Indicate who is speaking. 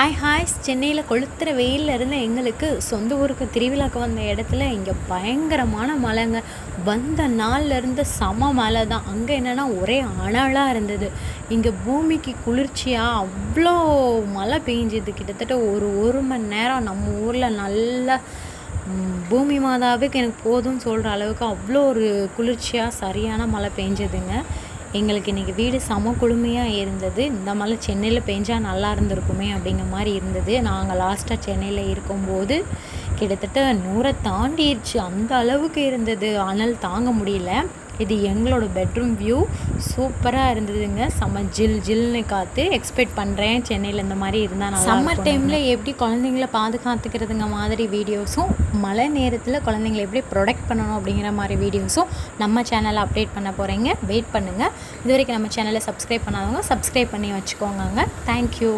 Speaker 1: Hi ஹாய்ஸ் சென்னையில் கொளுத்துற வெயிலில் இருந்த எங்களுக்கு சொந்த ஊருக்கு திருவிழாக்கு வந்த இடத்துல இங்கே பயங்கரமான மழைங்க. வந்த நாள்லேருந்து செம மழை தான். அங்கே என்னென்னா ஒரே அனலாக இருந்தது. இங்கே பூமிக்கு குளிர்ச்சியாக அவ்வளோ மழை பெஞ்சிது. கிட்டத்தட்ட ஒரு மணி நேரம் நம்ம ஊரில் நல்லா பூமி மாதாவுக்கு எனக்கு போதும்னு சொல்கிற அளவுக்கு அவ்வளோ ஒரு குளிர்ச்சியாக சரியான மழை பெஞ்சதுங்க. எங்களுக்கு இன்றைக்கி வீடு செம குளுமையாக இருந்தது. இந்த மழை சென்னையில் பெஞ்சால் நல்லா இருந்திருக்குமே அப்படிங்கிற மாதிரி இருந்தது. நாங்கள் லாஸ்ட்டாக சென்னையில் இருக்கும்போது கிட்டத்தட்ட 100 தாண்டிடுச்சு. அந்த அளவுக்கு இருந்தது. அனல் தாங்க முடியல. இது எங்களோட பெட்ரூம் வியூ. சூப்பராக இருந்ததுங்க. செம்ம ஜில்னு காற்று. எக்ஸ்பெக்ட் பண்ணுறேன் சென்னையில் இந்த மாதிரி இருந்தால் நல்லா. சம்மர் டைமில் எப்படி குழந்தைங்கள பாதுகாத்துக்கிறதுங்க மாதிரி வீடியோஸும், மழை நேரத்தில் குழந்தைங்கள எப்படி ப்ரொடெக்ட் பண்ணணும் அப்படிங்கிற மாதிரி வீடியோஸும் நம்ம சேனலில் அப்டேட் பண்ண போகிறீங்க. வெயிட் பண்ணுங்கள். இது வரைக்கும் நம்ம சேனலை சப்ஸ்கிரைப் பண்ணாதவங்க சப்ஸ்கிரைப் பண்ணி வச்சுக்கோங்க. தேங்க்யூ.